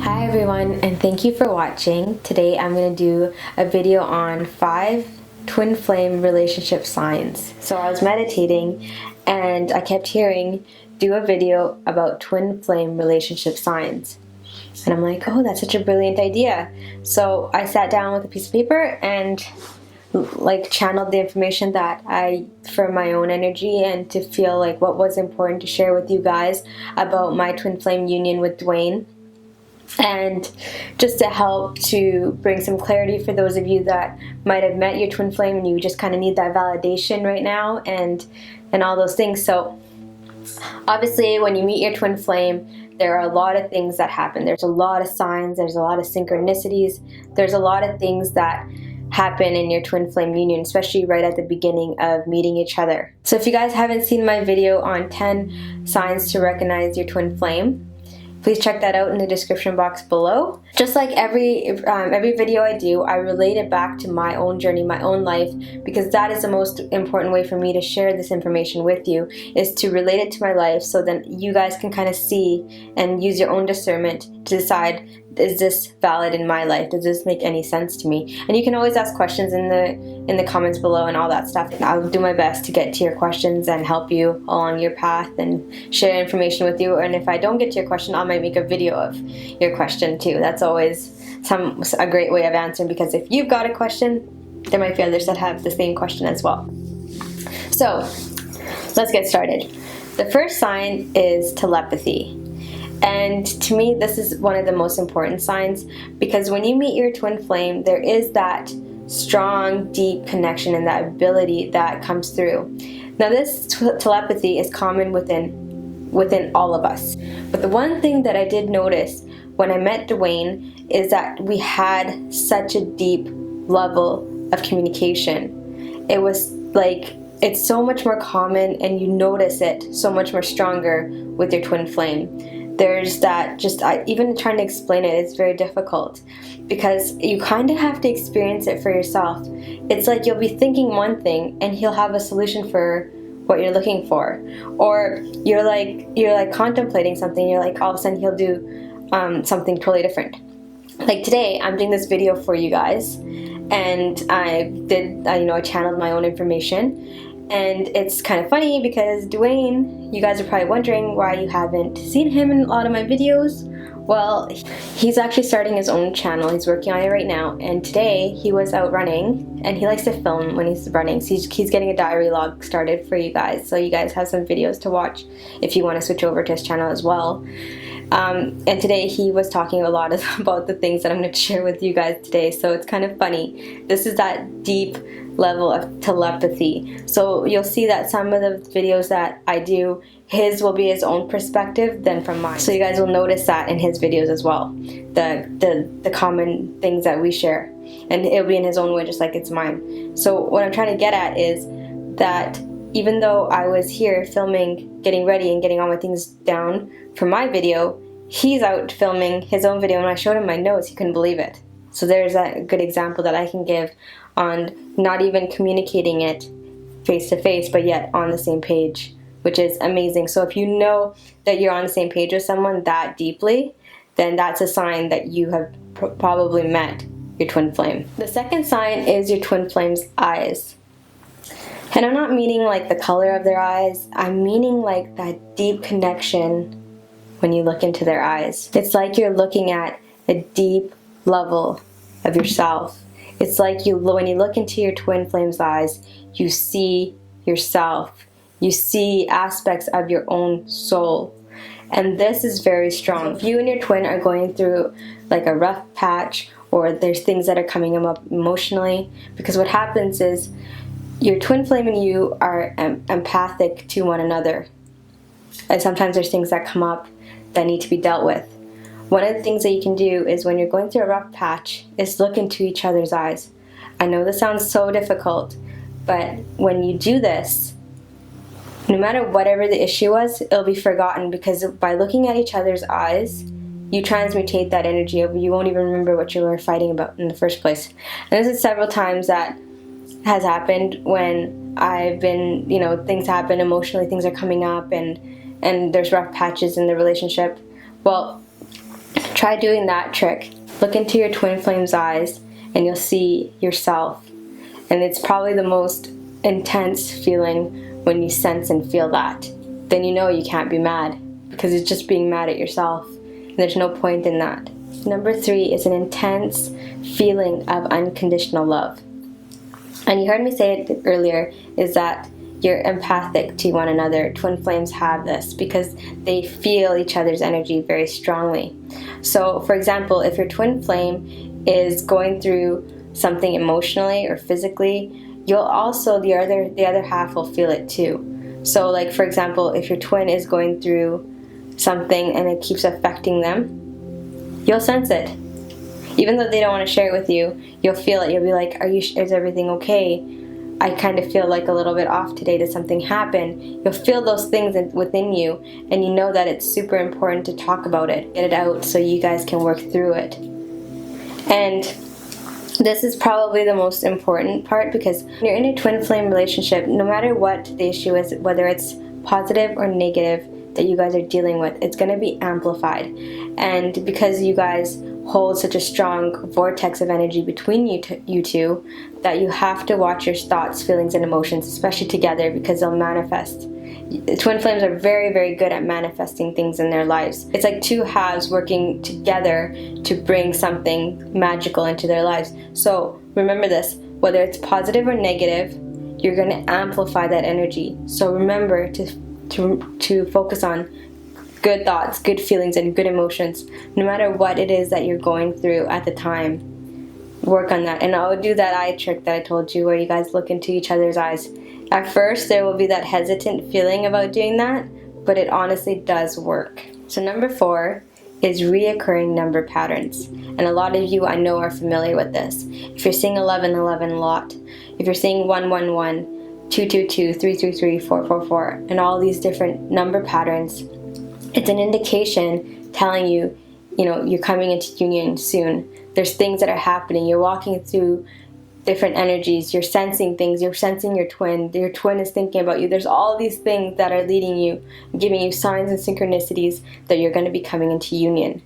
Hi everyone, and thank you for watching. Today I'm going to do a video on 5 twin flame relationship signs. So I was meditating and I kept hearing, do a video about twin flame relationship signs. And I'm like, oh, that's such a brilliant idea. So I sat down with a piece of paper and channeled the information that for my own energy and to feel like what was important to share with you guys about my twin flame union with Dwayne. And just to help to bring some clarity for those of you that might have met your twin flame and you just kind of need that validation right now and all those things. So obviously when you meet your twin flame, there are a lot of things that happen. There's a lot of signs, there's a lot of synchronicities, there's a lot of things that happen in your twin flame union, especially right at the beginning of meeting each other. So if you guys haven't seen my video on 10 signs to recognize your twin flame, please check that out in the description box below. Just like every video I do, I relate it back to my own journey, my own life, because that is the most important way for me to share this information with you, is to relate it to my life so then you guys can kind of see and use your own discernment to decide, is this valid in my life? Does this make any sense to me? And you can always ask questions in the comments below and all that stuff. I'll do my best to get to your questions and help you along your path and share information with you. And if I don't get to your question, I might make a video of your question too. That's always a great way of answering, because if you've got a question, there might be others that have the same question as well. So let's get started. The first sign is telepathy. And to me, this is one of the most important signs, because when you meet your twin flame, there is that strong, deep connection and that ability that comes through. Now, this telepathy is common within all of us. But the one thing that I did notice when I met Dwayne is that we had such a deep level of communication. It was like, it's so much more common, and you notice it so much more stronger with your twin flame. There's that, even trying to explain it is very difficult, because you kind of have to experience it for yourself. It's like you'll be thinking one thing and he'll have a solution for what you're looking for, or you're like contemplating something, you're like, all of a sudden he'll do something totally different. Like today, I'm doing this video for you guys, and I channeled my own information. And it's kind of funny because Dwayne, you guys are probably wondering why you haven't seen him in a lot of my videos. Well, he's actually starting his own channel. He's working on it right now. And today he was out running, and he likes to film when he's running. So he's getting a diary log started for you guys. So you guys have some videos to watch if you want to switch over to his channel as well. And today he was talking a lot about the things that I'm going to share with you guys today. So it's kind of funny. This is that deep level of telepathy. So you'll see that some of the videos that I do, his will be his own perspective than from mine. So you guys will notice that in his videos as well, the common things that we share, and it'll be in his own way just like it's mine. So what I'm trying to get at is that even though I was here filming, getting ready and getting all my things down for my video, he's out filming his own video, and I showed him my notes, he couldn't believe it. So there's a good example that I can give on not even communicating it face to face, but yet on the same page, which is amazing. So if you know that you're on the same page with someone that deeply, then that's a sign that you have probably met your twin flame. The second sign is your twin flame's eyes. And I'm not meaning like the color of their eyes, I'm meaning like that deep connection when you look into their eyes. It's like you're looking at a deep level of yourself. It's like when you look into your twin flame's eyes, you see yourself. You see aspects of your own soul. And this is very strong. If you and your twin are going through like a rough patch, or there's things that are coming up emotionally, because what happens is your twin flame and you are empathic to one another. And sometimes there's things that come up that need to be dealt with. One of the things that you can do is when you're going through a rough patch is look into each other's eyes. I know this sounds so difficult, but when you do this, no matter whatever the issue was, it'll be forgotten, because by looking at each other's eyes, you transmutate that energy. You won't even remember what you were fighting about in the first place. And this is several times that has happened when I've been, things happen emotionally, things are coming up, and there's rough patches in the relationship. Well, Try doing that trick. Look into your twin flame's eyes and you'll see yourself. And it's probably the most intense feeling when you sense and feel that. Then you know you can't be mad, because it's just being mad at yourself. And there's no point in that. Number 3 is an intense feeling of unconditional love. And you heard me say it earlier, is that you're empathic to one another. Twin flames have this because they feel each other's energy very strongly. So for example, if your twin flame is going through something emotionally or physically, you'll also, the other half will feel it too. So like for example, if your twin is going through something and it keeps affecting them, you'll sense it. Even though they don't want to share it with you, you'll feel it. You'll be like, is everything okay? I kind of feel like a little bit off today. Did something happen? You'll feel those things within you, and you know that it's super important to talk about it, get it out so you guys can work through it. And this is probably the most important part, because when you're in a twin flame relationship, no matter what the issue is, whether it's positive or negative that you guys are dealing with, it's going to be amplified. And because you guys hold such a strong vortex of energy between you two, that you have to watch your thoughts, feelings, and emotions, especially together, because they'll manifest. Twin flames are very, very good at manifesting things in their lives. It's like two halves working together to bring something magical into their lives. So remember this, whether it's positive or negative, you're going to amplify that energy. So remember to focus on good thoughts, good feelings, and good emotions, no matter what it is that you're going through at the time. Work on that. And I'll do that eye trick that I told you, where you guys look into each other's eyes. At first there will be that hesitant feeling about doing that, but it honestly does work. So number 4 is reoccurring number patterns. And a lot of you I know are familiar with this. If you're seeing 1111 a lot, if you're seeing 111, 222, 333, 444, and all these different number patterns, it's an indication telling you, you're coming into union soon. There's things that are happening. You're walking through different energies. You're sensing things. You're sensing your twin. Your twin is thinking about you. There's all these things that are leading you, giving you signs and synchronicities that you're going to be coming into union.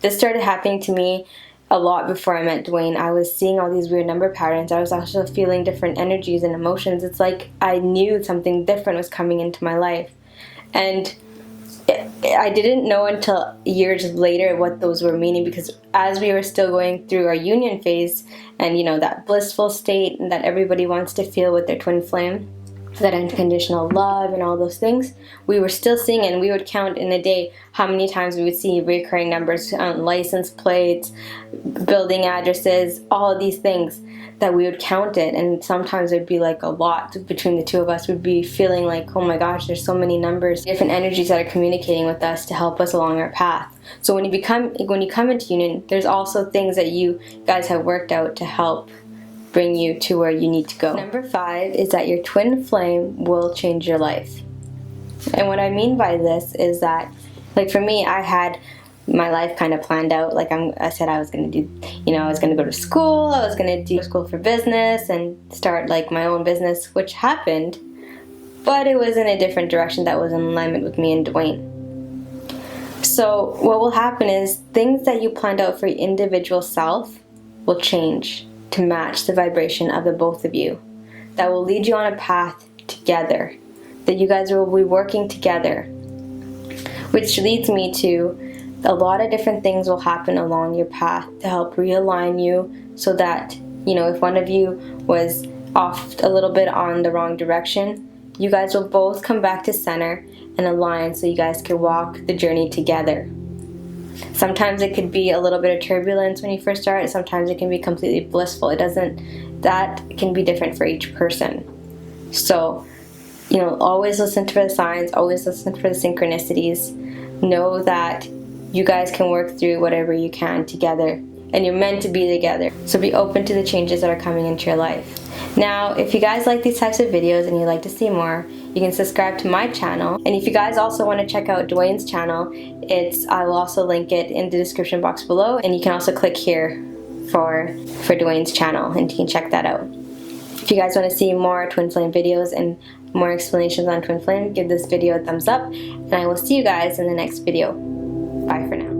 This started happening to me a lot before I met Dwayne. I was seeing all these weird number patterns. I was also feeling different energies and emotions. It's like I knew something different was coming into my life. And I didn't know until years later what those were meaning, because as we were still going through our union phase and that blissful state that everybody wants to feel with their twin flame, that unconditional love and all those things, we were still seeing it. And we would count in a day how many times we would see recurring numbers on license plates, building addresses, all of these things, that we would count it. And sometimes it would be like a lot between the two of us. We'd be feeling like, oh my gosh, there's so many numbers, different energies that are communicating with us to help us along our path. So when you come into union, there's also things that you guys have worked out to help bring you to where you need to go. Number 5 is that your twin flame will change your life. And what I mean by this is that, like for me, I had my life kind of planned out. Like I said, I was going to do, I was going to go to school, I was going to do school for business and start like my own business, which happened, but it was in a different direction that was in alignment with me and Dwayne. So what will happen is things that you planned out for your individual self will change to match the vibration of the both of you. That will lead you on a path together, that you guys will be working together, which leads me to a lot of different things will happen along your path to help realign you, so that if one of you was off a little bit on the wrong direction, you guys will both come back to center and align, so you guys can walk the journey together. Sometimes it could be a little bit of turbulence when you first start. Sometimes it can be completely blissful. That can be different for each person. So, always listen for the signs, always listen for the synchronicities. Know that you guys can work through whatever you can together, and you're meant to be together. So be open to the changes that are coming into your life. Now, if you guys like these types of videos and you'd like to see more, you can subscribe to my channel. And if you guys also want to check out Dwayne's channel, I will also link it in the description box below, and you can also click here for Dwayne's channel, and you can check that out. If you guys want to see more twin flame videos and more explanations on twin flame, give this video a thumbs up, and I will see you guys in the next video. Bye for now.